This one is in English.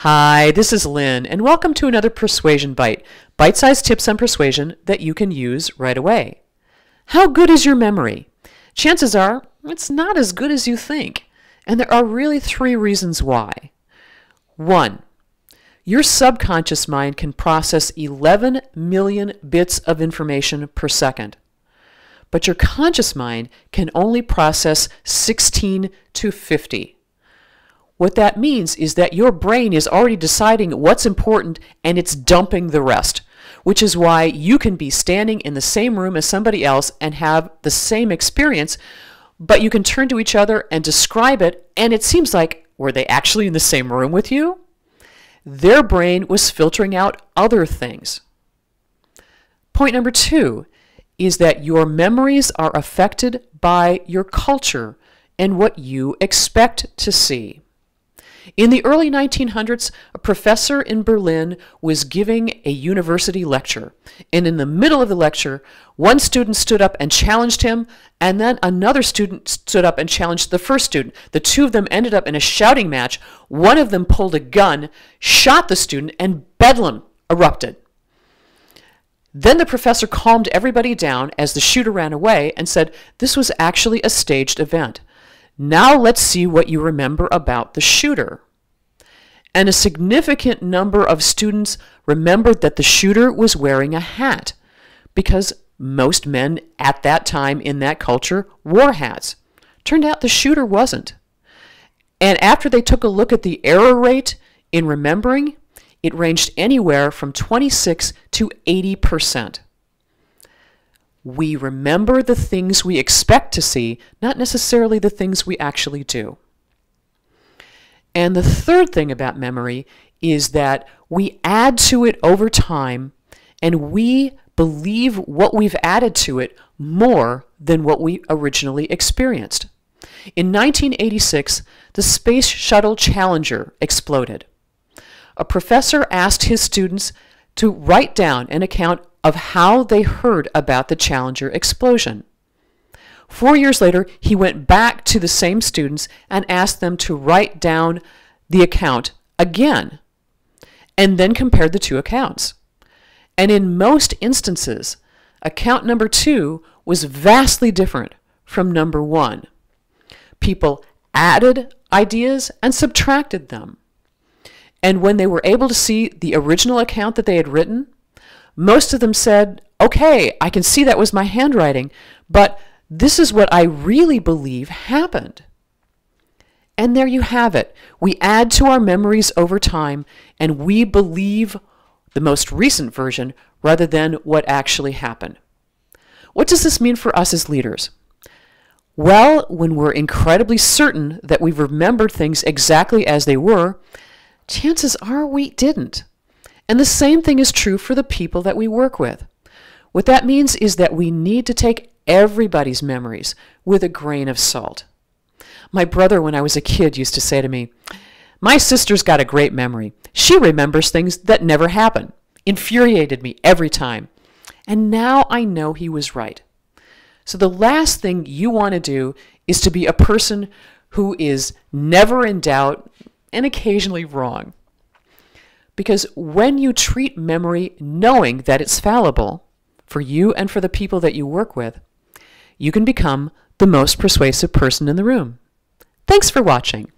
Hi, this is Lynn, and welcome to another Persuasion Byte, bite-sized tips on persuasion that you can use right away. How good is your memory? Chances are it's not as good as you think, and there are really three reasons why. 1. Your subconscious mind can process 11 million bits of information per second, but your conscious mind can only process 16 to 50. What that means is that your brain is already deciding what's important and it's dumping the rest, which is why you can be standing in the same room as somebody else and have the same experience, but you can turn to each other and describe it, and it seems like, were they actually in the same room with you? Their brain was filtering out other things. Point number 2 is that your memories are affected by your culture and what you expect to see. In the early 1900s, a professor in Berlin was giving a university lecture, and in the middle of the lecture, one student stood up and challenged him, and then another student stood up and challenged the first student. The two of them ended up in a shouting match. One of them pulled a gun, shot the student, and bedlam erupted. Then the professor calmed everybody down as the shooter ran away and said, "This was actually a staged event. Now let's see what you remember about the shooter." And a significant number of students remembered that the shooter was wearing a hat, because most men at that time in that culture wore hats. Turned out the shooter wasn't. And after they took a look at the error rate in remembering, it ranged anywhere from 26 to 80%. We remember the things we expect to see, not necessarily the things we actually do. And the third thing about memory is that we add to it over time, and we believe what we've added to it more than what we originally experienced. In 1986, the Space Shuttle Challenger exploded. A professor asked his students to write down an account of how they heard about the Challenger explosion. 4 years later, he went back to the same students and asked them to write down the account again, and then compared the two accounts. And in most instances, account number 2 was vastly different from number 1. People added ideas and subtracted them. And when they were able to see the original account that they had written, most of them said, "Okay, I can see that was my handwriting, but this is what I really believe happened." And there you have it. We add to our memories over time, and we believe the most recent version rather than what actually happened. What does this mean for us as leaders? Well, when we're incredibly certain that we've remembered things exactly as they were, chances are we didn't. And the same thing is true for the people that we work with. What that means is that we need to take everybody's memories with a grain of salt. My brother, when I was a kid, used to say to me, "My sister's got a great memory. She remembers things that never happened." Infuriated me every time. And now I know he was right. So the last thing you want to do is to be a person who is never in doubt and occasionally wrong. Because when you treat memory knowing that it's fallible for you and for the people that you work with, you can become the most persuasive person in the room. Thanks for watching.